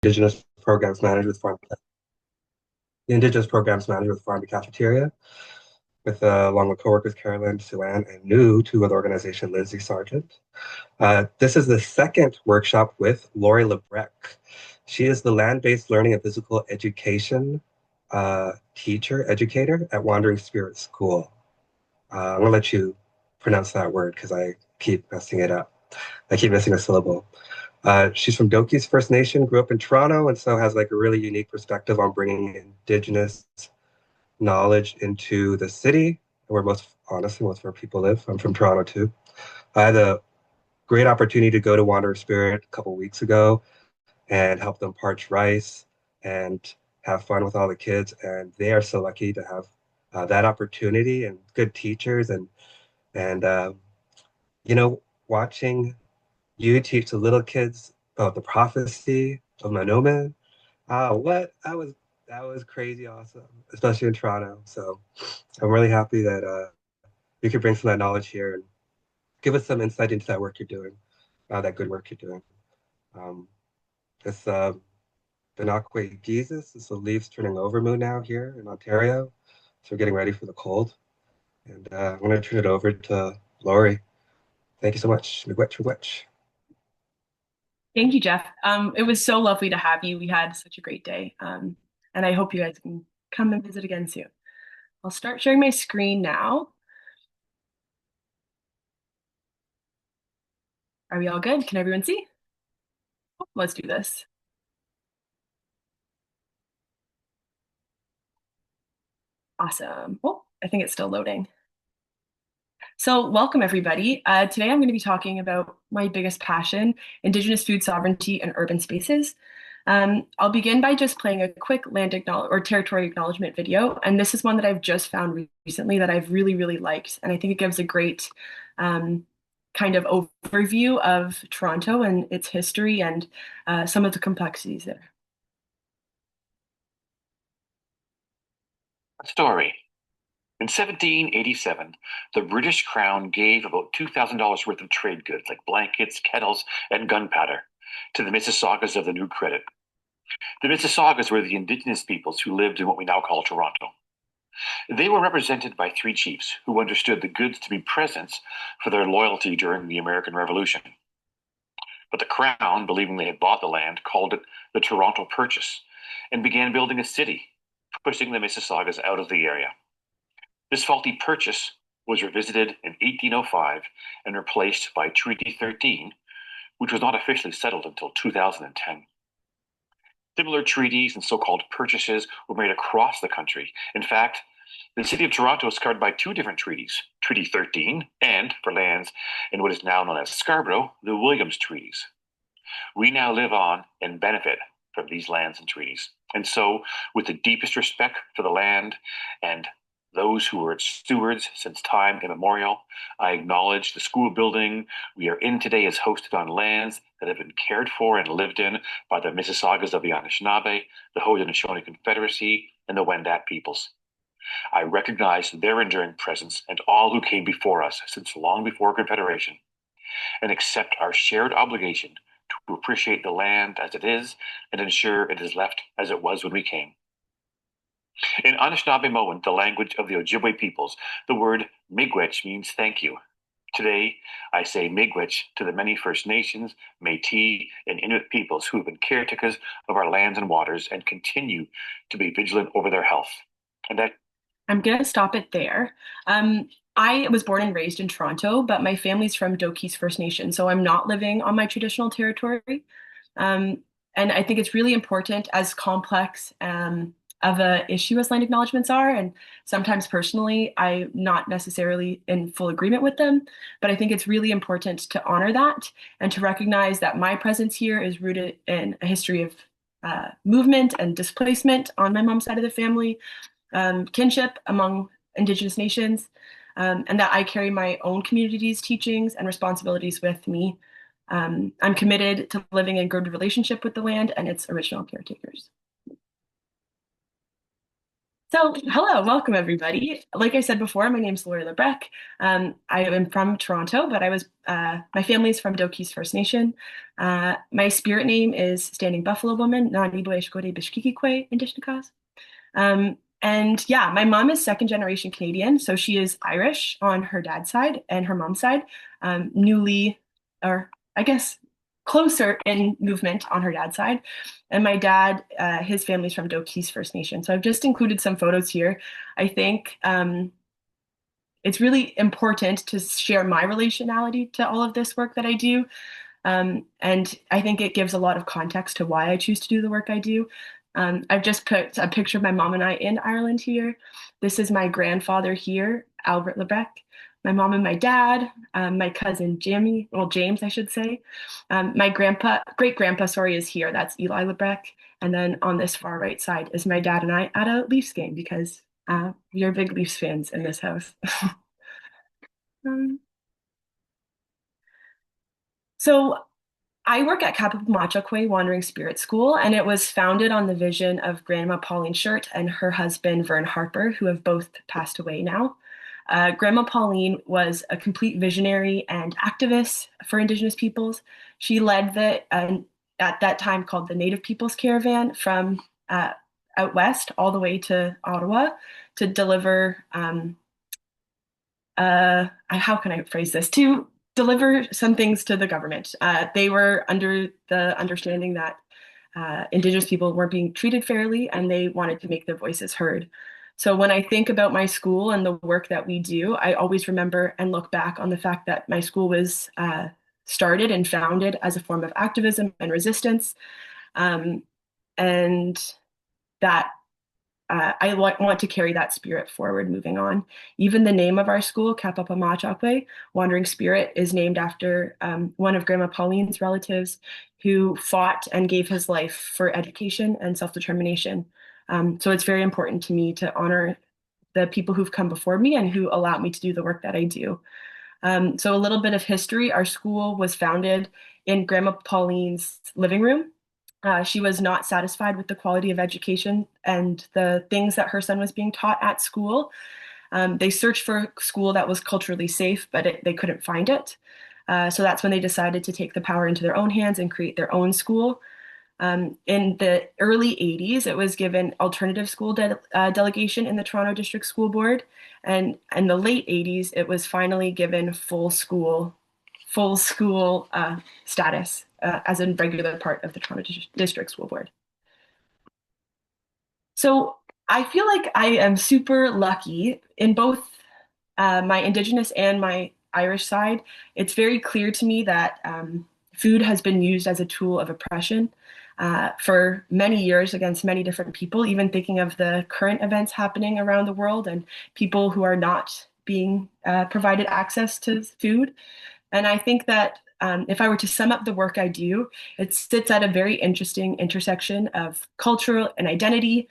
Indigenous Programs Manager with Farm to Cafeteria, along with coworkers Carolyn, Suanne, and new to the organization, Lindsay Sargent. This is the second workshop with Laurie LaBrecque. She is the land-based learning and physical education educator at Wandering Spirit School. I'm gonna let you pronounce that word because I keep messing it up. I keep missing a syllable. She's from Doki's First Nation, grew up in Toronto, and so has like a really unique perspective on bringing Indigenous knowledge into the city, where most of our people live. I'm from Toronto too. I had a great opportunity to go to Wander Spirit a couple weeks ago and help them parch rice and have fun with all the kids. And they are so lucky to have that opportunity and good teachers and watching you teach the little kids about the prophecy of Manoomin. What that was crazy awesome, especially in Toronto. So I'm really happy that you could bring some of that knowledge here and give us some insight into that work you're doing, that good work you're doing. It's the Nakwe Jesus. It's the leaves turning over moon now here in Ontario. So we're getting ready for the cold. And I'm going to turn it over to Laurie. Thank you so much. Miigwech, miigwech. Thank you, Jeff. It was so lovely to have you. We had such a great day. And I hope you guys can come and visit again soon. I'll start sharing my screen now. Are we all good? Can everyone see? Let's do this. Awesome. Oh, I think it's still loading. So welcome everybody. Today I'm going to be talking about my biggest passion, Indigenous food sovereignty and urban spaces. I'll begin by just playing a quick territory acknowledgement video. And this is one that I've just found recently that I've really, really liked. And I think it gives a great kind of overview of Toronto and its history and some of the complexities there. A story. In 1787, the British Crown gave about $2,000 worth of trade goods like blankets, kettles, and gunpowder to the Mississaugas of the New Credit. The Mississaugas were the indigenous peoples who lived in what we now call Toronto. They were represented by three chiefs who understood the goods to be presents for their loyalty during the American Revolution. But the Crown, believing they had bought the land, called it the Toronto Purchase and began building a city, pushing the Mississaugas out of the area. This faulty purchase was revisited in 1805 and replaced by Treaty 13, which was not officially settled until 2010. Similar treaties and so-called purchases were made across the country. In fact, the city of Toronto is covered by two different treaties, Treaty 13 and, for lands in what is now known as Scarborough, the Williams Treaties. We now live on and benefit from these lands and treaties. And so, with the deepest respect for the land and those who were its stewards since time immemorial, I acknowledge the school building we are in today is hosted on lands that have been cared for and lived in by the Mississaugas of the Anishinaabe, the Haudenosaunee Confederacy, and the Wendat peoples. I recognize their enduring presence and all who came before us since long before Confederation, and accept our shared obligation to appreciate the land as it is and ensure it is left as it was when we came. In Anishinaabe-Moan, the language of the Ojibwe peoples, the word miigwech means thank you. Today, I say miigwech to the many First Nations, Métis, and Inuit peoples who have been caretakers of our lands and waters and continue to be vigilant over their health. And I'm going to stop it there. I was born and raised in Toronto, but my family's from Doki's First Nation, so I'm not living on my traditional territory. And I think it's really important, as complex of a issue as land acknowledgements are, and sometimes personally, I'm not necessarily in full agreement with them, but I think it's really important to honor that and to recognize that my presence here is rooted in a history of movement and displacement on my mom's side of the family, kinship among Indigenous nations, and that I carry my own community's teachings and responsibilities with me. I'm committed to living in good relationship with the land and its original caretakers. So, hello, welcome everybody. Like I said before, my name's Laurie LaBrecque. I am from Toronto, but my family's from Doki's First Nation. My spirit name is Standing Buffalo Woman, Kâpapâmachakwêw, Indigenous. And yeah, my mom is second generation Canadian, so she is Irish on her dad's side and her mom's side, newly, or I guess closer in movement on her dad's side. And my dad, his family's from Doki's First Nation. So I've just included some photos here. I think it's really important to share my relationality to all of this work that I do. And I think it gives a lot of context to why I choose to do the work I do. I've just put a picture of my mom and I in Ireland here. This is my grandfather here, Albert LaBrecque, my mom and my dad, my cousin Jamie, well, James, I should say. My great grandpa, sorry, is here. That's Eli LaBrecque. And then on this far right side is my dad and I at a Leafs game because we are big Leafs fans in this house. Um, so I work at Kâpapâmachakwêw Wandering Spirit School, and it was founded on the vision of Grandma Pauline Shirt and her husband Vern Harper, who have both passed away now. Grandma Pauline was a complete visionary and activist for Indigenous peoples. She led at that time called the Native Peoples Caravan from out west all the way to Ottawa to deliver how can I phrase this? To deliver some things to the government. They were under the understanding that Indigenous people weren't being treated fairly and they wanted to make their voices heard. So when I think about my school and the work that we do, I always remember and look back on the fact that my school was started and founded as a form of activism and resistance, and that I want to carry that spirit forward moving on. Even the name of our school, Kâpapâmachakwêw, Wandering Spirit, is named after one of Grandma Pauline's relatives who fought and gave his life for education and self-determination. So it's very important to me to honor the people who've come before me and who allowed me to do the work that I do. So a little bit of history. Our school was founded in Grandma Pauline's living room. She was not satisfied with the quality of education and the things that her son was being taught at school. They searched for a school that was culturally safe, but they couldn't find it. So that's when they decided to take the power into their own hands and create their own school. In the early 80s, it was given alternative school delegation in the Toronto District School Board. And in the late 80s, it was finally given full school status as a regular part of the Toronto District School Board. So I feel like I am super lucky in both my Indigenous and my Irish side. It's very clear to me that food has been used as a tool of oppression for many years against many different people, even thinking of the current events happening around the world and people who are not being provided access to food. And I think that if I were to sum up the work I do, it sits at a very interesting intersection of cultural and identity,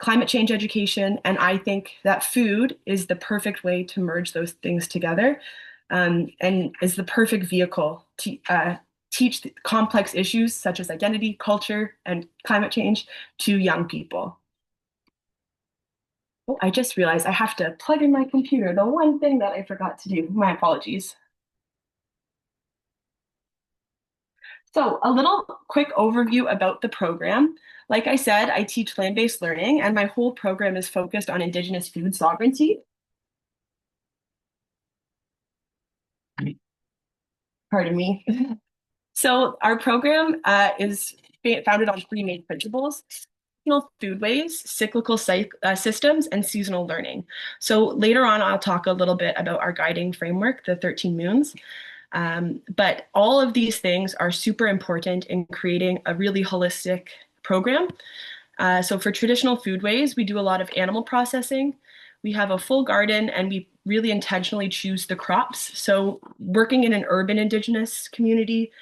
climate change education, and I think that food is the perfect way to merge those things together and is the perfect vehicle to teach complex issues such as identity, culture, and climate change to young people. Oh, I just realized I have to plug in my computer, the one thing that I forgot to do. My apologies. So a little quick overview about the program. Like I said, I teach land-based learning, and my whole program is focused on Indigenous food sovereignty. Pardon me. So our program is founded on three main principles: foodways, cyclical systems, and seasonal learning. So later on, I'll talk a little bit about our guiding framework, the 13 moons. But all of these things are super important in creating a really holistic program. So for traditional foodways, we do a lot of animal processing. We have a full garden and we really intentionally choose the crops. So working in an urban Indigenous community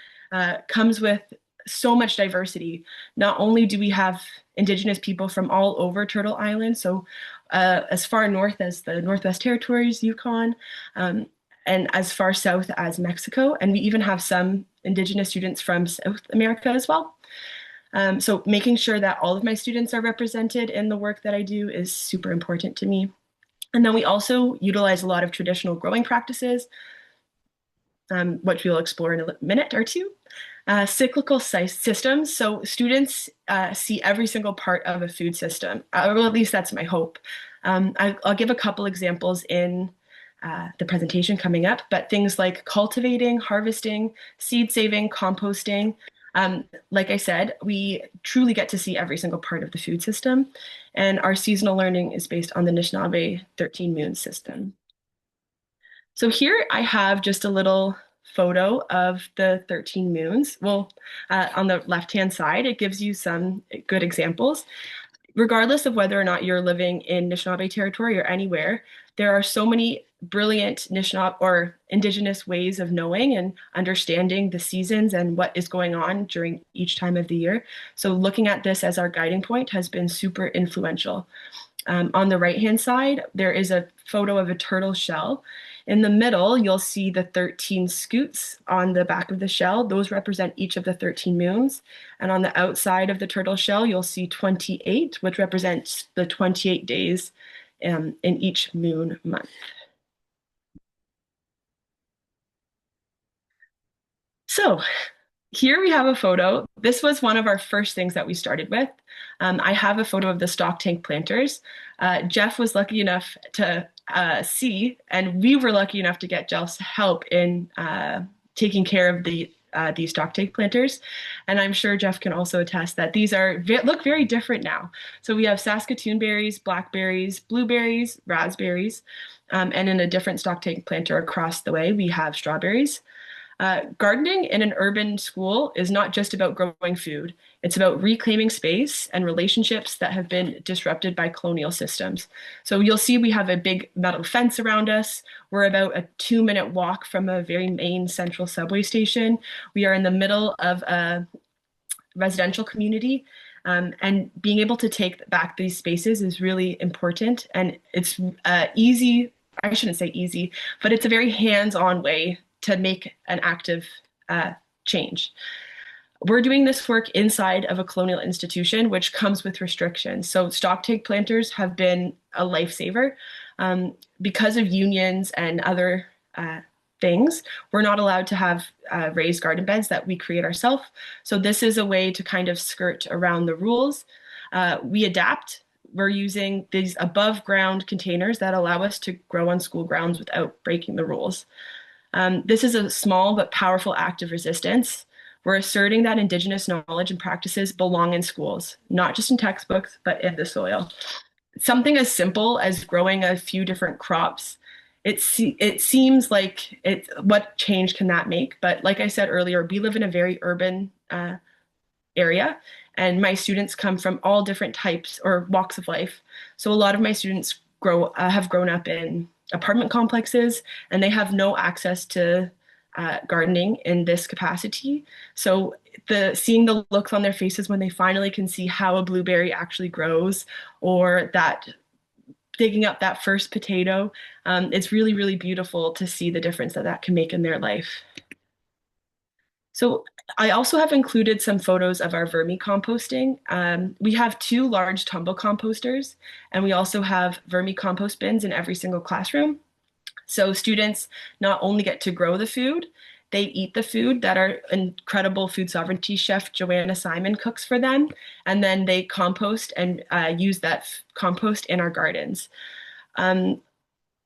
comes with so much diversity. Not only do we have Indigenous people from all over Turtle Island, so as far north as the Northwest Territories, Yukon, and as far south as Mexico. And we even have some Indigenous students from South America as well. So making sure that all of my students are represented in the work that I do is super important to me. And then we also utilize a lot of traditional growing practices, which we'll explore in a minute or two. Cyclical systems. So students see every single part of a food system, or at least that's my hope. I'll give a couple examples in the presentation coming up, but things like cultivating, harvesting, seed saving, composting. Like I said, we truly get to see every single part of the food system, and our seasonal learning is based on the Anishinaabe 13 Moon system. So here I have just a little photo of the 13 moons. Well, on the left-hand side, it gives you some good examples. Regardless of whether or not you're living in Anishinaabe territory or anywhere, there are so many brilliant Anishinaabe or Indigenous ways of knowing and understanding the seasons and what is going on during each time of the year. So looking at this as our guiding point has been super influential. On the right-hand side, there is a photo of a turtle shell. In the middle, you'll see the 13 scutes on the back of the shell. Those represent each of the 13 moons. And on the outside of the turtle shell, you'll see 28, which represents the 28 days in each moon month. So here we have a photo. This was one of our first things that we started with. I have a photo of the stock tank planters. Jeff was lucky enough to see, and we were lucky enough to get Jeff's help in taking care of these stock tank planters. And I'm sure Jeff can also attest that these look very different now. So we have Saskatoon berries, blackberries, blueberries, raspberries, and in a different stock tank planter across the way, we have strawberries. Gardening in an urban school is not just about growing food. It's about reclaiming space and relationships that have been disrupted by colonial systems. So you'll see we have a big metal fence around us. We're about a 2-minute walk from a very main central subway station. We are in the middle of a residential community. And being able to take back these spaces is really important. And it's easy, I shouldn't say easy, but it's a very hands-on way to make an active change. We're doing this work inside of a colonial institution, which comes with restrictions. So stock tank planters have been a lifesaver. Because of unions and other things, we're not allowed to have raised garden beds that we create ourselves. So this is a way to kind of skirt around the rules. We adapt. We're using these above ground containers that allow us to grow on school grounds without breaking the rules. This is a small but powerful act of resistance. We're asserting that Indigenous knowledge and practices belong in schools, not just in textbooks, but in the soil. Something as simple as growing a few different crops, it seems like what change can that make? But like I said earlier, we live in a very urban area, and my students come from all different types or walks of life. So a lot of my students have grown up in apartment complexes, and they have no access to gardening in this capacity. So seeing the looks on their faces when they finally can see how a blueberry actually grows, or that digging up that first potato, it's really, really beautiful to see the difference that can make in their life. So I also have included some photos of our vermicomposting. We have 2 large tumble composters, and we also have vermicompost bins in every single classroom. So students not only get to grow the food, they eat the food that our incredible food sovereignty chef Joanna Simon cooks for them, and then they compost and use that compost in our gardens.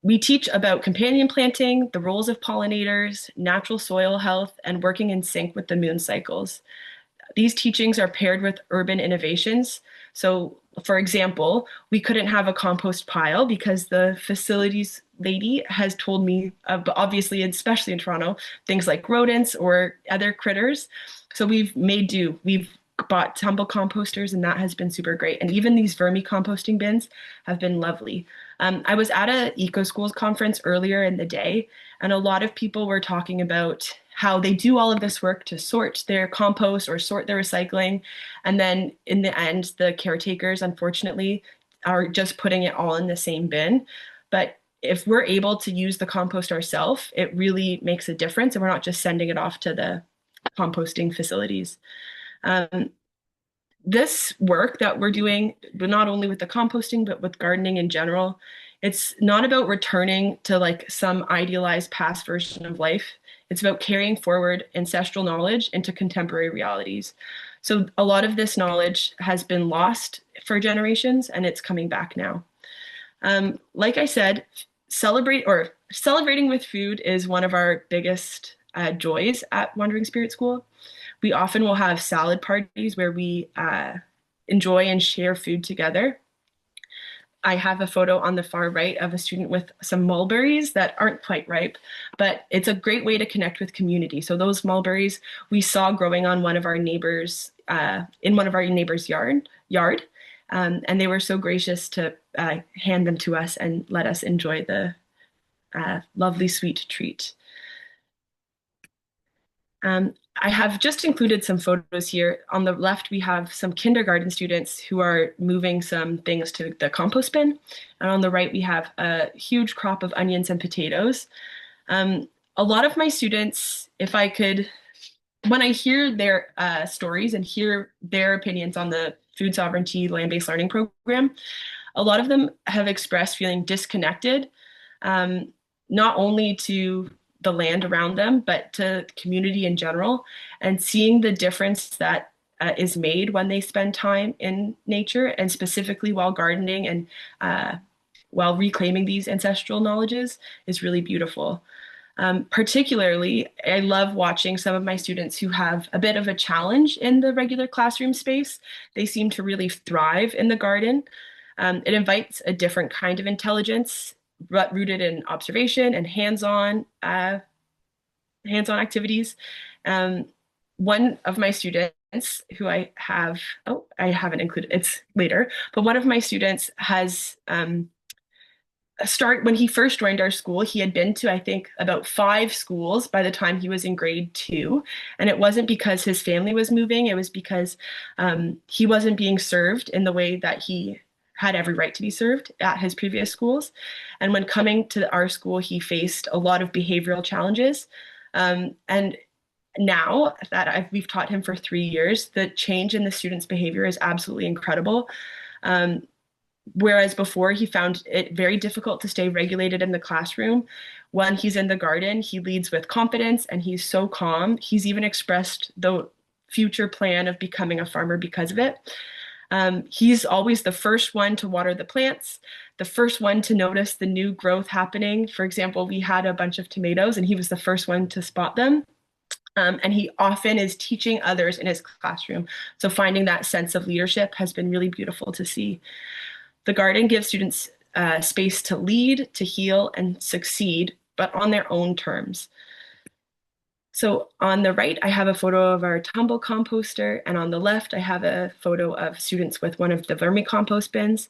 We teach about companion planting, the roles of pollinators, natural soil health, and working in sync with the moon cycles. These teachings are paired with urban innovations. So, for example, we couldn't have a compost pile because the facilities lady has told me, obviously, especially in Toronto, things like rodents or other critters. So we've made do. We've bought tumble composters, and that has been super great. And even these vermicomposting bins have been lovely. I was at an Eco Schools conference earlier in the day, and a lot of people were talking about how they do all of this work to sort their compost or sort their recycling. And then in the end, the caretakers, unfortunately, are just putting it all in the same bin. But if we're able to use the compost ourselves, it really makes a difference, and we're not just sending it off to the composting facilities. this work that we're doing, but not only with the composting, but with gardening in general, it's not about returning to like some idealized past version of life. It's about carrying forward ancestral knowledge into contemporary realities. So a lot of this knowledge has been lost for generations and it's coming back now. Like I said, celebrating with food is one of our biggest joys at Wandering Spirit School. We often will have salad parties where we enjoy and share food together. I have a photo on the far right of a student with some mulberries that aren't quite ripe, but it's a great way to connect with community. So those mulberries we saw growing on one of our neighbors in one of our neighbors' yard, and they were so gracious to hand them to us and let us enjoy the lovely sweet treat. I have just included some photos here. On the left, we have some kindergarten students who are moving some things to the compost bin. And on the right, we have a huge crop of onions and potatoes. A lot of my students, when I hear their stories and hear their opinions on the food sovereignty land-based learning program, a lot of them have expressed feeling disconnected, not only to the land around them, but to community in general, and seeing the difference that is made when they spend time in nature, and specifically while gardening and while reclaiming these ancestral knowledges is really beautiful. Particularly, I love watching some of my students who have a bit of a challenge in the regular classroom space. They seem to really thrive in the garden. It invites a different kind of intelligence, but rooted in observation and hands-on activities. One of my students who I haven't included, it's later, but one of my students has when he first joined our school, he had been to, I think, about 5 schools by the time he was in grade 2. And it wasn't because his family was moving, it was because he wasn't being served in the way that he had every right to be served at his previous schools. And when coming to our school, he faced a lot of behavioral challenges. And now that we've taught him for 3 years, the change in the student's behavior is absolutely incredible. Whereas before he found it very difficult to stay regulated in the classroom, when he's in the garden, he leads with confidence and he's so calm. He's even expressed the future plan of becoming a farmer because of it. He's always the first one to water the plants, the first one to notice the new growth happening. For example, we had a bunch of tomatoes and he was the first one to spot them. And he often is teaching others in his classroom. So finding that sense of leadership has been really beautiful to see. The garden gives students space to lead, to heal, and succeed, but on their own terms. So on the right, I have a photo of our tumble composter, and on the left, I have a photo of students with one of the vermicompost bins.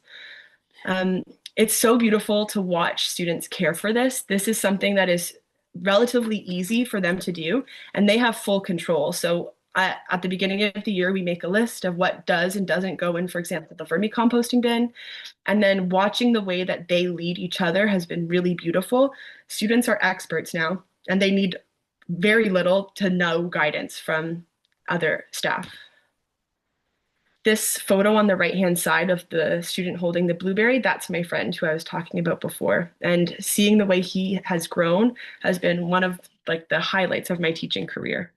It's so beautiful to watch students care for this. This is something that is relatively easy for them to do, and they have full control. So at the beginning of the year, we make a list of what does and doesn't go in, for example, the vermicomposting bin. And then watching the way that they lead each other has been really beautiful. Students are experts now, and they need very little to no guidance from other staff. This photo on the right-hand side of the student holding the blueberry, that's my friend who I was talking about before. And seeing the way he has grown has been one of like the highlights of my teaching career.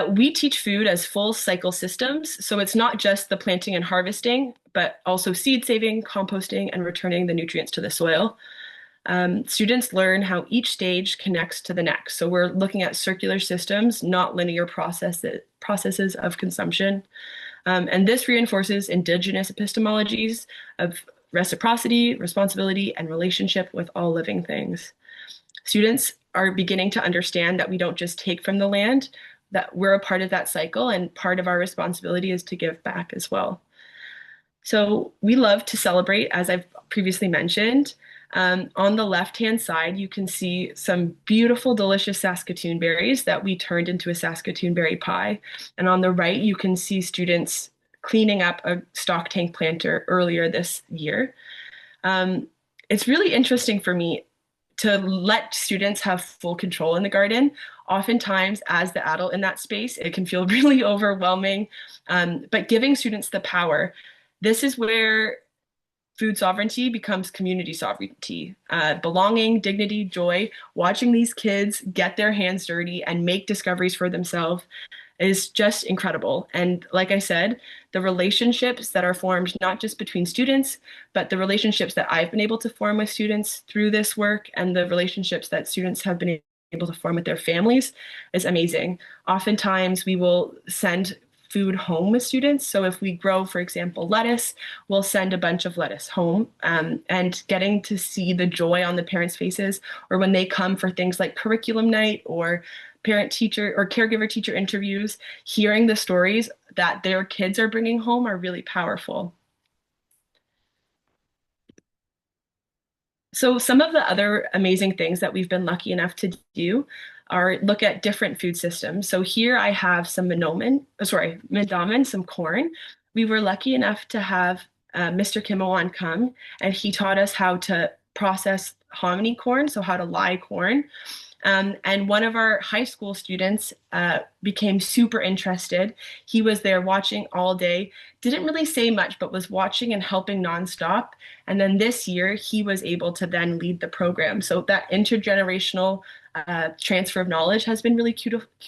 We teach food as full cycle systems. So it's not just the planting and harvesting, but also seed saving, composting, and returning the nutrients to the soil. Students learn how each stage connects to the next. So we're looking at circular systems, not linear processes of consumption. And this reinforces Indigenous epistemologies of reciprocity, responsibility, and relationship with all living things. Students are beginning to understand that we don't just take from the land, that we're a part of that cycle, and part of our responsibility is to give back as well. So we love to celebrate, as I've previously mentioned. On the left-hand side, you can see some beautiful, delicious Saskatoon berries that we turned into a Saskatoon berry pie. And on the right, you can see students cleaning up a stock tank planter earlier this year. It's really interesting for me to let students have full control in the garden. Oftentimes, as the adult in that space, it can feel really overwhelming. But giving students the power, this is where food sovereignty becomes community sovereignty. Belonging, dignity, joy, watching these kids get their hands dirty and make discoveries for themselves is just incredible. And like I said, the relationships that are formed not just between students, but the relationships that I've been able to form with students through this work and the relationships that students have been able to form with their families is amazing. Oftentimes, we will send food home with students. So if we grow, for example, lettuce, we'll send a bunch of lettuce home, and getting to see the joy on the parents' faces, or when they come for things like curriculum night or parent teacher or caregiver teacher interviews, hearing the stories that their kids are bringing home are really powerful. So some of the other amazing things that we've been lucky enough to do are look at different food systems. So here I have some mandamin, some corn. We were lucky enough to have Mr. Kimawan come, and he taught us how to process hominy corn, so how to lye corn. And one of our high school students became super interested. He was there watching all day, didn't really say much, but was watching and helping nonstop. And then this year, he was able to then lead the program. So that intergenerational transfer of knowledge has been really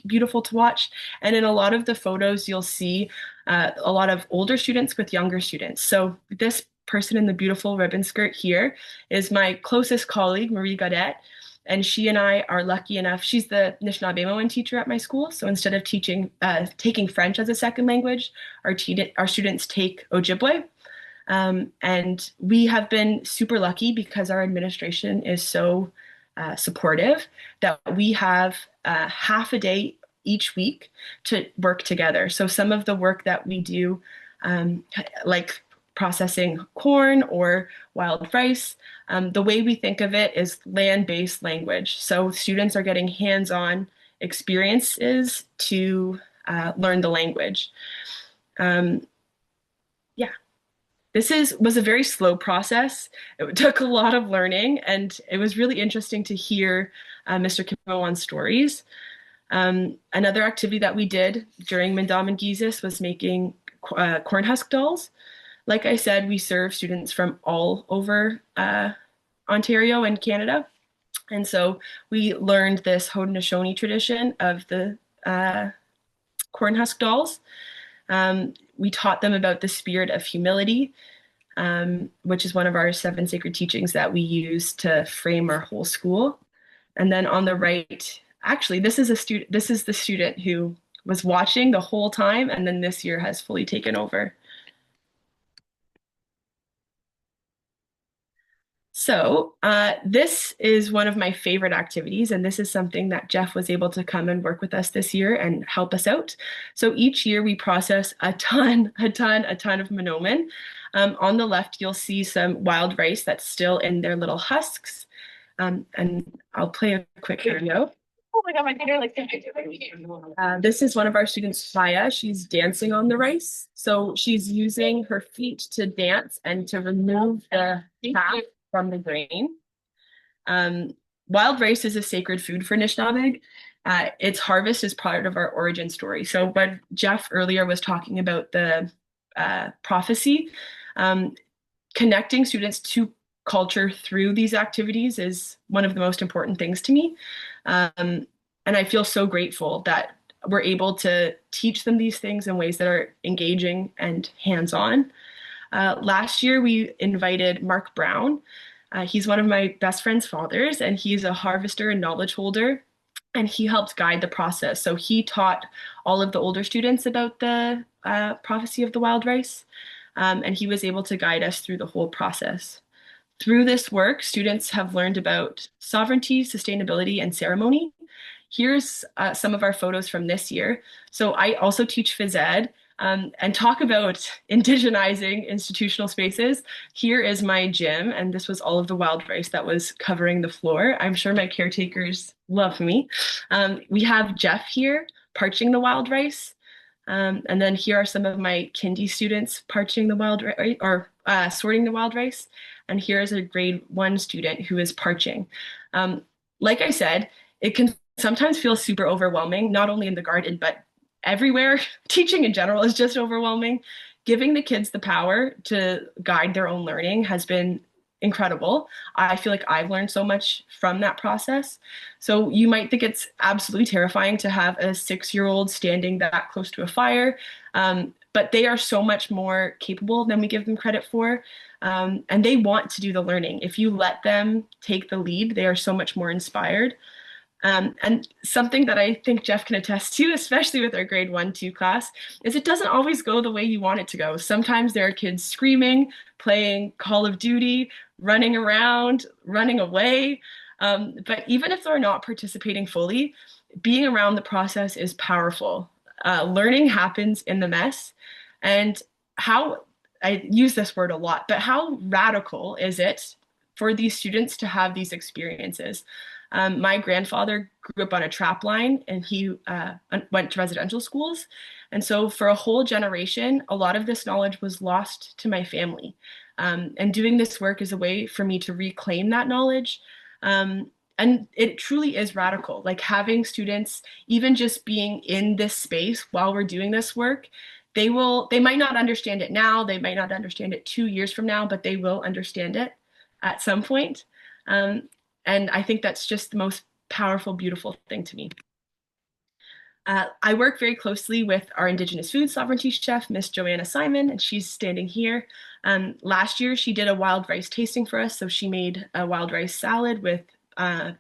beautiful to watch. And in a lot of the photos, you'll see a lot of older students with younger students. So this person in the beautiful ribbon skirt here is my closest colleague, Marie Gaudette. And she and I are lucky enough. She's the Anishinaabemowin teacher at my school. So instead of taking French as a second language, our students take Ojibwe. And we have been super lucky because our administration is so supportive that we have half a day each week to work together. So some of the work that we do, like processing corn or wild rice, the way we think of it is land-based language. So students are getting hands-on experiences to learn the language. Yeah, was a very slow process. It took a lot of learning, and it was really interesting to hear Mr. Kimawan's stories. Another activity that we did during Mindam and Gizis was making corn husk dolls. Like I said, we serve students from all over Ontario and Canada. And so we learned this Haudenosaunee tradition of the corn husk dolls. We taught them about the spirit of humility, which is one of our 7 sacred teachings that we use to frame our whole school. And then on the right, actually, this is the student who was watching the whole time, and then this year has fully taken over. So this is one of my favorite activities, and this is something that Jeff was able to come and work with us this year and help us out. So each year we process a ton of manoomin. On the left, you'll see some wild rice that's still in their little husks. And I'll play a quick video. Oh my God, my finger like this is one of our students, Faya. She's dancing on the rice. So she's using her feet to dance and to remove the chaff from the grain. Wild rice is a sacred food for Anishinaabe. Its harvest is part of our origin story. So when Jeff earlier was talking about the prophecy, connecting students to culture through these activities is one of the most important things to me. And I feel so grateful that we're able to teach them these things in ways that are engaging and hands-on. Last year, we invited Mark Brown. He's one of my best friend's fathers, and he's a harvester and knowledge holder, and he helped guide the process. So he taught all of the older students about the prophecy of the wild rice, and he was able to guide us through the whole process. Through this work, students have learned about sovereignty, sustainability, and ceremony. Here's some of our photos from this year. So I also teach phys ed, and talk about indigenizing institutional spaces. Here is my gym, and this was all of the wild rice that was covering the floor. I'm sure my caretakers love me. We have Jeff here parching the wild rice. And then here are some of my kindy students parching the wild rice or sorting the wild rice. And here is a grade 1 student who is parching. Like I said, it can sometimes feels super overwhelming, not only in the garden, but everywhere. Teaching in general is just overwhelming. Giving the kids the power to guide their own learning has been incredible. I feel like I've learned so much from that process. So you might think it's absolutely terrifying to have a 6-year-old standing that close to a fire, but they are so much more capable than we give them credit for. And they want to do the learning. If you let them take the lead, they are so much more inspired. And something that I think Jeff can attest to, especially with our grade 1, 2 class, is it doesn't always go the way you want it to go. Sometimes there are kids screaming, playing Call of Duty, running around, running away. But even if they're not participating fully, being around the process is powerful. Learning happens in the mess. And how, I use this word a lot, but how radical is it for these students to have these experiences? My grandfather grew up on a trap line and he went to residential schools. And so for a whole generation, a lot of this knowledge was lost to my family. And doing this work is a way for me to reclaim that knowledge. And it truly is radical, like having students, even just being in this space while we're doing this work, they might not understand it now, they might not understand it 2 years from now, but they will understand it at some point. Um, and I think that's just the most powerful, beautiful thing to me. I work very closely with our Indigenous food sovereignty chef, Miss Joanna Simon, and she's standing here. Last year, she did a wild rice tasting for us. So she made a wild rice salad with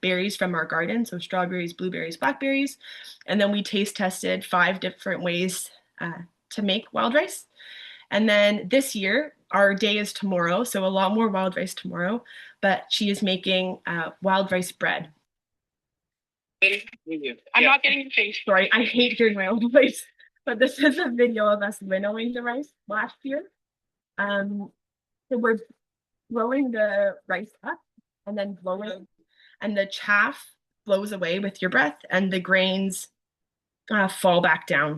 berries from our garden, so strawberries, blueberries, blackberries. And then we taste tested 5 different ways to make wild rice. And then this year, our day is tomorrow, so a lot more wild rice tomorrow, but she is making wild rice bread. I'm not getting the face. Sorry, I hate hearing my own voice, but this is a video of us winnowing the rice last year. So we're blowing the rice up and then blowing, and the chaff blows away with your breath, and the grains fall back down.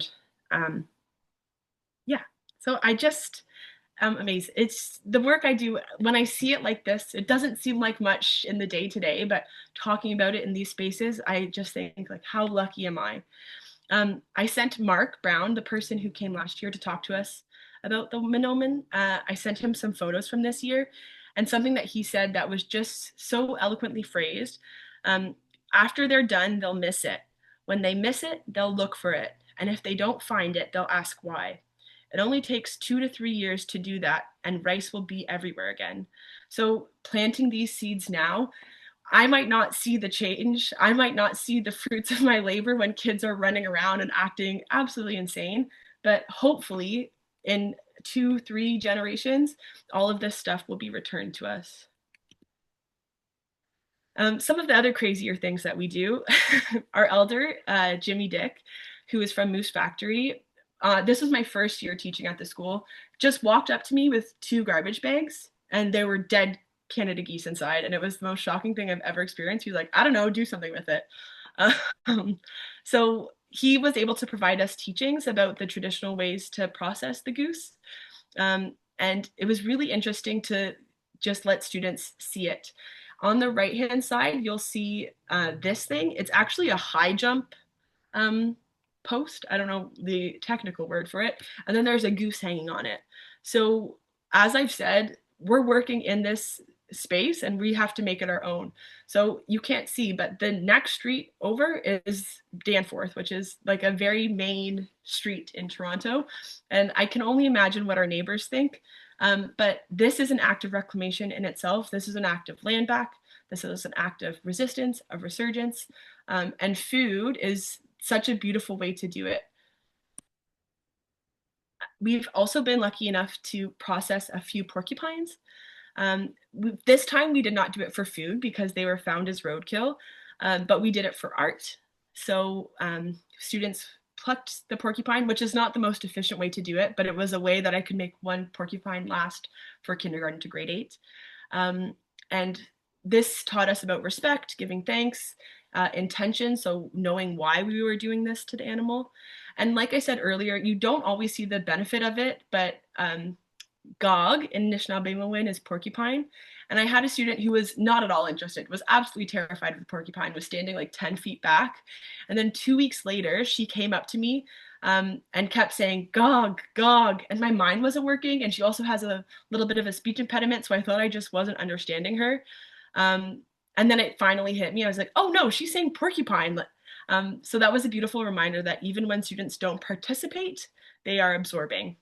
Yeah, so I just amazing. It's the work I do when I see it like this. It doesn't seem like much in the day to day, but talking about it in these spaces, I just think like, how lucky am I? I sent Mark Brown, the person who came last year to talk to us about the Minoman. I sent him some photos from this year, and something that he said that was just so eloquently phrased. After they're done, they'll miss it. When they miss it, they'll look for it. And if they don't find it, they'll ask why. It only takes 2 to 3 years to do that, and rice will be everywhere again. So planting these seeds now, I might not see the change. I might not see the fruits of my labor when kids are running around and acting absolutely insane. But hopefully, in 2, 3 generations, all of this stuff will be returned to us. Some of the other crazier things that we do, our elder, Jimmy Dick, who is from Moose Factory, this was my first year teaching at the school, just walked up to me with 2 garbage bags, and there were dead Canada geese inside, and it was the most shocking thing I've ever experienced. He was like, I don't know, do something with it. So he was able to provide us teachings about the traditional ways to process the goose. And it was really interesting to just let students see it. On the right-hand side, you'll see this thing. It's actually a high jump post. I don't know the technical word for it. And then there's a goose hanging on it. So as I've said, we're working in this space and we have to make it our own. So you can't see, but the next street over is Danforth, which is like a very main street in Toronto. And I can only imagine what our neighbors think. But this is an act of reclamation in itself. This is an act of land back. This is an act of resistance, of resurgence. And food is such a beautiful way to do it. We've also been lucky enough to process a few porcupines. This time we did not do it for food because they were found as roadkill, but we did it for art. So students plucked the porcupine, which is not the most efficient way to do it, but it was a way that I could make 1 porcupine last for kindergarten to grade 8. And this taught us about respect, giving thanks, intention, so knowing why we were doing this to the animal. And like I said earlier, you don't always see the benefit of it, but Gog in Anishinaabemowin is porcupine. And I had a student who was not at all interested, was absolutely terrified of the porcupine, was standing like 10 feet back. And then 2 weeks later, she came up to me and kept saying, Gog, Gog. And my mind wasn't working. And she also has a little bit of a speech impediment. So I thought I just wasn't understanding her. And then it finally hit me. I was like, oh no, she's saying porcupine. So that was a beautiful reminder that even when students don't participate, they are absorbing.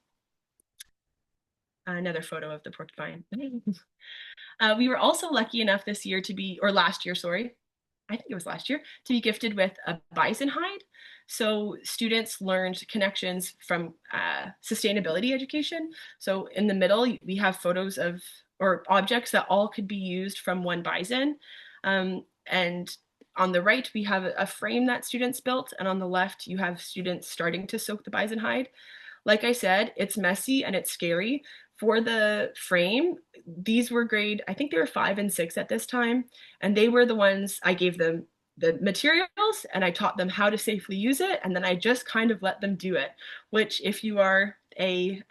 Another photo of the porcupine. We were also lucky enough this year to be, or last year, sorry, I think it was last year, to be gifted with a bison hide. So students learned connections from sustainability education. So in the middle, we have photos of, or objects that all could be used from one bison. And on the right, we have a frame that students built. And on the left, you have students starting to soak the bison hide. Like I said, it's messy and it's scary. For the frame, these were grade, I think they were 5 and 6 at this time. And they were the ones I gave them the materials and I taught them how to safely use it. And then I just kind of let them do it, which if you are a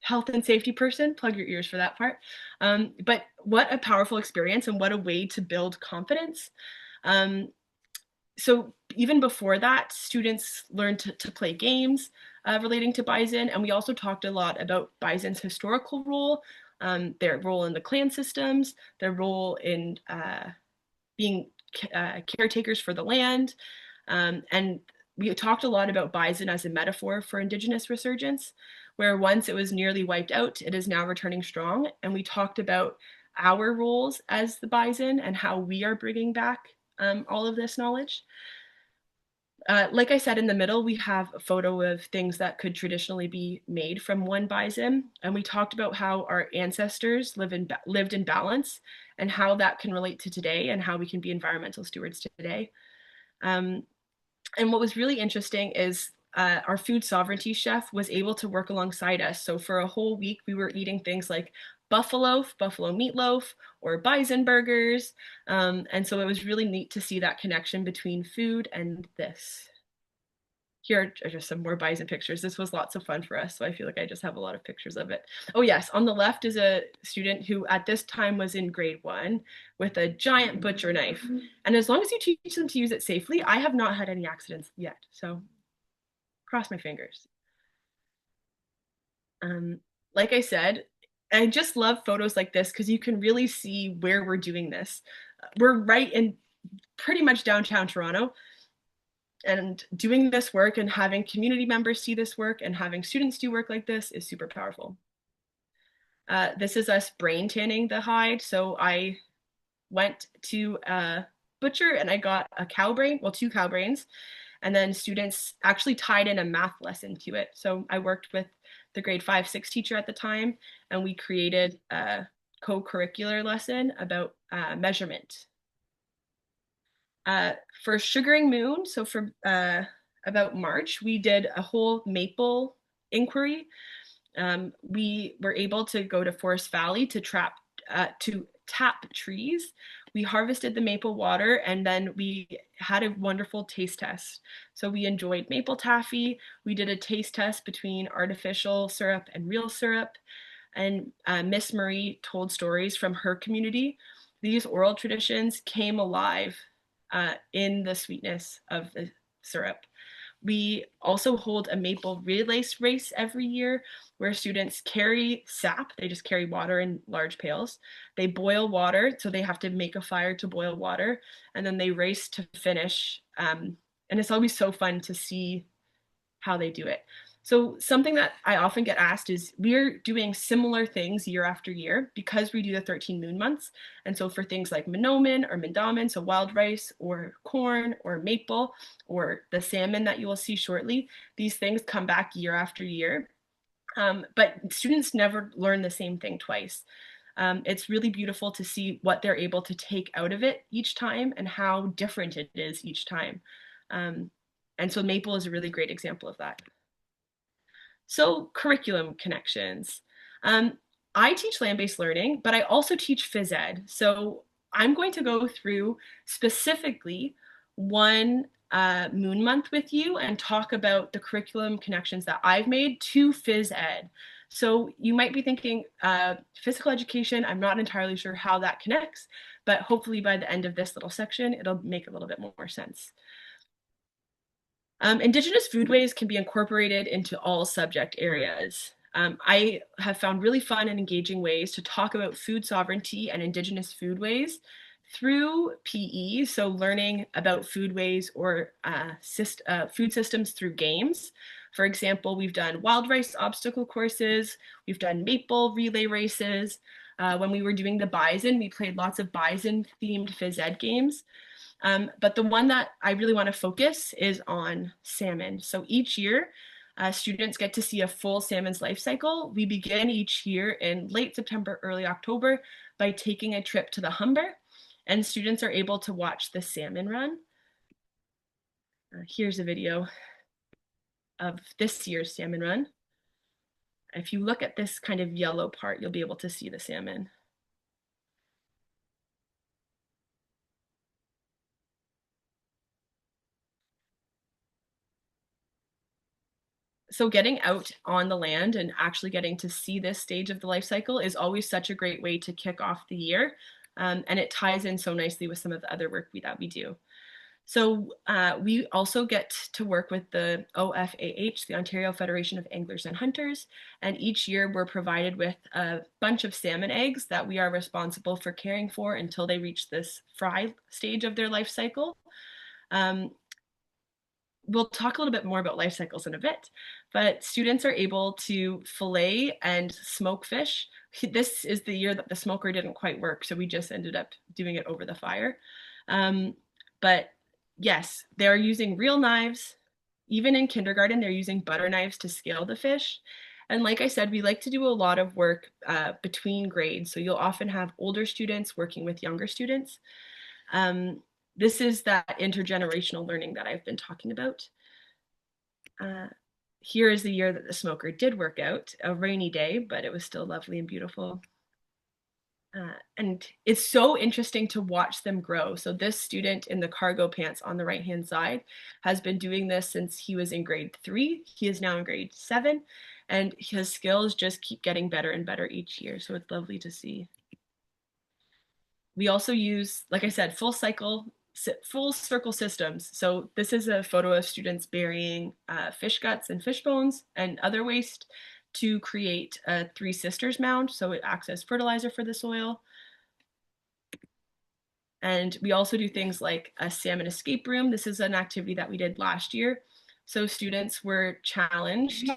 health and safety person, plug your ears for that part. But what a powerful experience and what a way to build confidence. So even before that, students learned to play games relating to bison. And we also talked a lot about bison's historical role, their role in the clan systems, their role in being caretakers for the land. And we talked a lot about bison as a metaphor for Indigenous resurgence, where once it was nearly wiped out, it is now returning strong. And we talked about our roles as the bison and how we are bringing back all of this knowledge. Like I said, in the middle, we have a photo of things that could traditionally be made from one bison. And we talked about how our ancestors lived in balance and how that can relate to today and how we can be environmental stewards today. And what was really interesting is our food sovereignty chef was able to work alongside us. So for a whole week, we were eating things like buffalo meatloaf, or bison burgers. And so it was really neat to see that connection between food and this. Here are just some more bison pictures. This was lots of fun for us, so I feel like I just have a lot of pictures of it. Oh yes, on the left is a student who at this time was in grade 1 with a giant butcher knife. And as long as you teach them to use it safely, I have not had any accidents yet, so cross my fingers. Like I said, I just love photos like this because you can really see where we're doing this. We're right in pretty much downtown Toronto, and doing this work and having community members see this work and having students do work like this is super powerful. This is us brain tanning the hide. So I went to a butcher and I got a cow brain, well, 2 cow brains, and then students actually tied in a math lesson to it. So I worked with the grade 5-6 teacher at the time, and we created a co-curricular lesson about measurement. For Sugaring Moon, so for about March, we did a whole maple inquiry. We were able to go to Forest Valley to tap trees. We harvested the maple water and then we had a wonderful taste test. So we enjoyed maple taffy. We did a taste test between artificial syrup and real syrup. And Miss Marie told stories from her community. These oral traditions came alive in the sweetness of the syrup. We also hold a maple relay race every year where students carry sap. They just carry water in large pails. They boil water, so they have to make a fire to boil water, and then they race to finish. And it's always so fun to see how they do it. So something that I often get asked is we're doing similar things year after year because we do the 13 moon months. And so for things like Minomen or Mindamen, so wild rice or corn or maple or the salmon that you will see shortly, these things come back year after year. But students never learn the same thing twice. It's really beautiful to see what they're able to take out of it each time and how different it is each time. And so maple is a really great example of that. So curriculum connections. I teach land-based learning, but I also teach phys ed. So I'm going to go through specifically one moon month with you and talk about the curriculum connections that I've made to phys ed. So you might be thinking, physical education, I'm not entirely sure how that connects, but hopefully by the end of this little section, it'll make a little bit more sense. Indigenous foodways can be incorporated into all subject areas. I have found really fun and engaging ways to talk about food sovereignty and Indigenous foodways through PE, so learning about foodways or food systems through games. For example, we've done wild rice obstacle courses, we've done maple relay races. When we were doing the bison, we played lots of bison themed phys ed games. But the one that I really want to focus is on salmon. So each year, students get to see a full salmon's life cycle. We begin each year in late September, early October by taking a trip to the Humber, and students are able to watch the salmon run. Here's a video of this year's salmon run. If you look at this kind of yellow part, you'll be able to see the salmon. So getting out on the land and actually getting to see this stage of the life cycle is always such a great way to kick off the year. And it ties in so nicely with some of the other work that we do. So we also get to work with the OFAH, the Ontario Federation of Anglers and Hunters. And each year we're provided with a bunch of salmon eggs that we are responsible for caring for until they reach this fry stage of their life cycle. We'll talk a little bit more about life cycles in a bit, but students are able to fillet and smoke fish. This is the year that the smoker didn't quite work, so we just ended up doing it over the fire. But yes, they're using real knives. Even in kindergarten, they're using butter knives to scale the fish. And like I said, we like to do a lot of work between grades. So you'll often have older students working with younger students. This is that intergenerational learning that I've been talking about. Here is the year that the smoker did work out, a rainy day, but it was still lovely and beautiful. And it's so interesting to watch them grow. So this student in the cargo pants on the right-hand side has been doing this since he was in grade 3. He is now in grade 7, and his skills just keep getting better and better each year. So it's lovely to see. We also use, like I said, full circle systems. So this is a photo of students burying fish guts and fish bones and other waste to create a Three Sisters mound. So it acts as fertilizer for the soil. And we also do things like a salmon escape room. This is an activity that we did last year. So students were challenged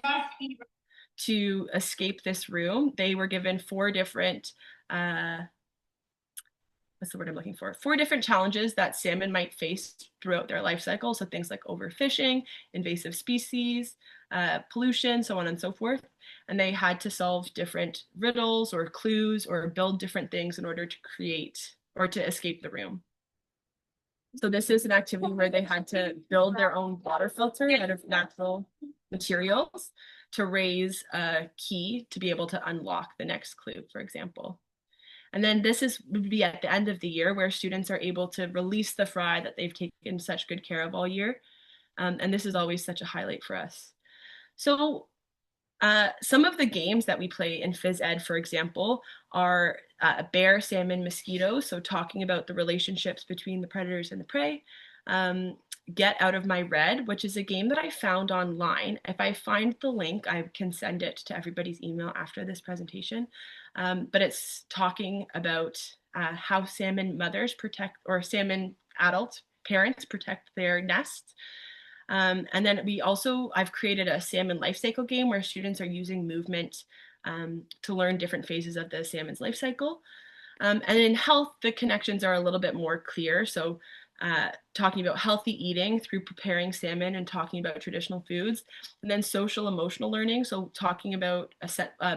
to escape this room. They were given 4 different what's the word I'm looking for? 4 different challenges that salmon might face throughout their life cycle. So things like overfishing, invasive species, pollution, so on and so forth. And they had to solve different riddles or clues or build different things in order to create or to escape the room. So this is an activity where they had to build their own water filter out of natural materials to raise a key to be able to unlock the next clue, for example. And then would be at the end of the year where students are able to release the fry that they've taken such good care of all year. And this is always such a highlight for us. So some of the games that we play in phys ed, for example, are bear, salmon, mosquito. So talking about the relationships between the predators and the prey. Get Out of My Red, which is a game that I found online. If I find the link, I can send it to everybody's email after this presentation. But it's talking about how salmon mothers protect, or salmon adult parents protect their nests. And then I've created a salmon life cycle game where students are using movement to learn different phases of the salmon's life cycle. And in health, the connections are a little bit more clear. So talking about healthy eating through preparing salmon and talking about traditional foods, and then social emotional learning. So talking about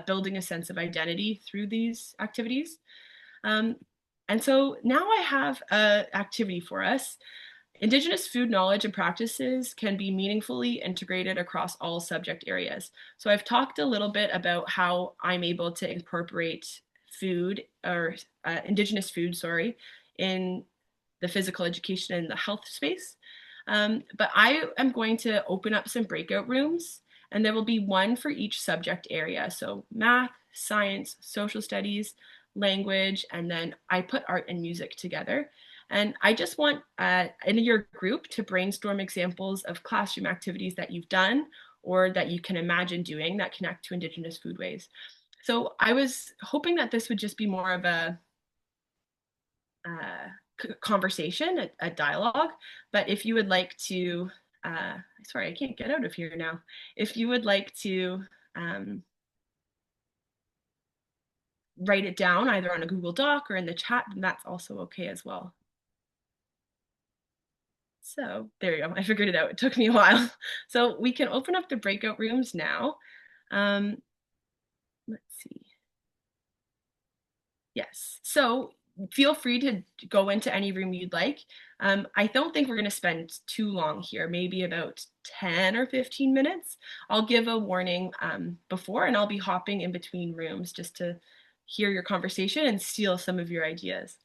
building a sense of identity through these activities. And so now I have an activity for us. Indigenous food knowledge and practices can be meaningfully integrated across all subject areas. So I've talked a little bit about how I'm able to incorporate food or Indigenous food, in the physical education and the health space. But I am going to open up some breakout rooms and there will be one for each subject area. So math, science, social studies, language, and then I put art and music together. And I just want in your group to brainstorm examples of classroom activities that you've done or that you can imagine doing that connect to Indigenous foodways. So I was hoping that this would just be more of a conversation, a dialogue. But if you would like to, sorry, I can't get out of here now. If you would like to write it down either on a Google Doc or in the chat, then that's also okay as well. So there you go. I figured it out. It took me a while. So we can open up the breakout rooms now. Let's see. Yes. So feel free to go into any room you'd like. I don't think we're going to spend too long here, maybe about 10 or 15 minutes. I'll give a warning before, and I'll be hopping in between rooms just to hear your conversation and steal some of your ideas.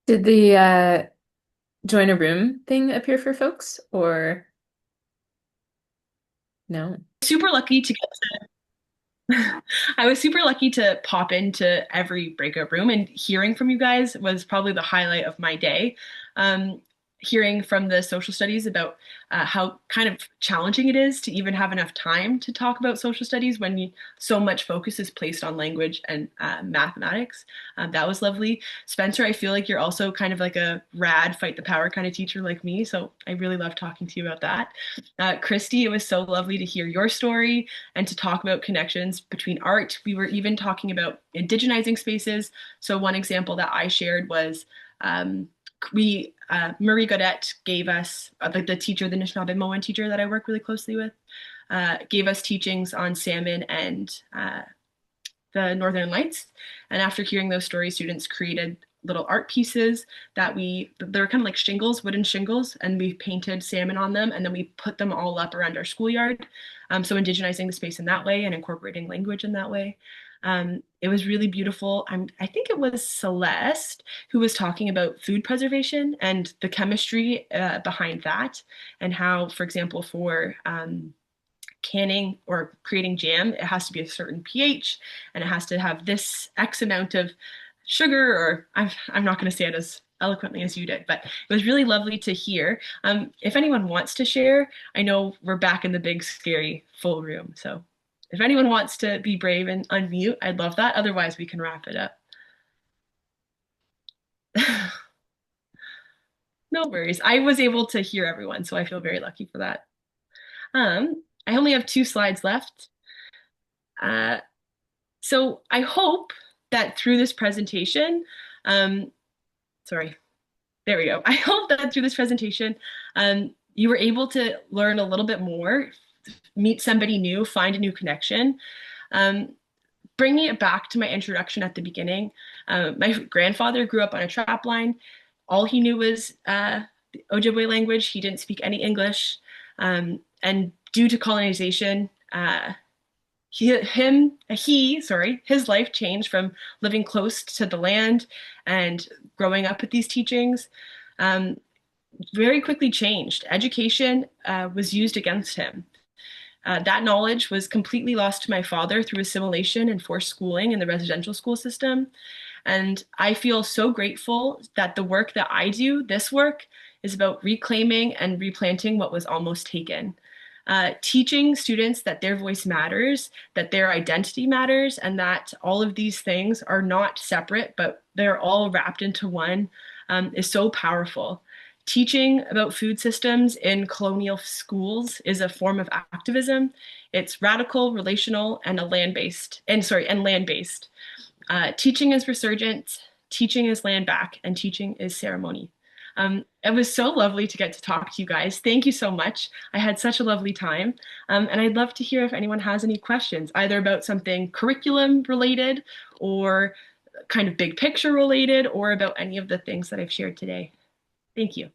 Did the join a room thing appear for folks or no? Super lucky to get I was super lucky to pop into every breakout room, and hearing from you guys was probably the highlight of my day. Hearing from the social studies about how kind of challenging it is to even have enough time to talk about social studies when so much focus is placed on language and mathematics. That was lovely. Spencer, I feel like you're also kind of like a rad fight the power kind of teacher like me, so I really love talking to you about that. Christy, it was so lovely to hear your story and to talk about connections between art. We were even talking about indigenizing spaces. So one example that I shared was Marie Gaudette gave us, the teacher, the Anishinaabe teacher that I work really closely with, gave us teachings on salmon and the Northern Lights. And after hearing those stories, students created little art pieces that they're kind of like shingles, wooden shingles, and we painted salmon on them, and then we put them all up around our schoolyard. So indigenizing the space in that way and incorporating language in that way. It was really beautiful. I think it was Celeste who was talking about food preservation and the chemistry behind that, and how, for example, for canning or creating jam, it has to be a certain pH and it has to have this X amount of sugar, or I'm not going to say it as eloquently as you did, but it was really lovely to hear. If anyone wants to share, I know we're back in the big, scary, full room. So if anyone wants to be brave and unmute, I'd love that. Otherwise, we can wrap it up. No worries. I was able to hear everyone, so I feel very lucky for that. I only have 2 slides left. So I hope that through this presentation, sorry, there we go. I hope that through this presentation, you were able to learn a little bit more, meet somebody new, find a new connection. Bringing it back to my introduction at the beginning, my grandfather grew up on a trap line. All he knew was the Ojibwe language. He didn't speak any English. And due to colonization, his life changed from living close to the land and growing up with these teachings. Very quickly changed. Education was used against him. That knowledge was completely lost to my father through assimilation and forced schooling in the residential school system. And I feel so grateful that the work that I do, this work, is about reclaiming and replanting what was almost taken. Teaching students that their voice matters, that their identity matters, and that all of these things are not separate, but they're all wrapped into one, is so powerful. Teaching about food systems in colonial schools is a form of activism. It's radical, relational, and land-based. Teaching is resurgent, teaching is land back, and teaching is ceremony. It was so lovely to get to talk to you guys. Thank you so much. I had such a lovely time. And I'd love to hear if anyone has any questions, either about something curriculum related or kind of big picture related, or about any of the things that I've shared today. Thank you.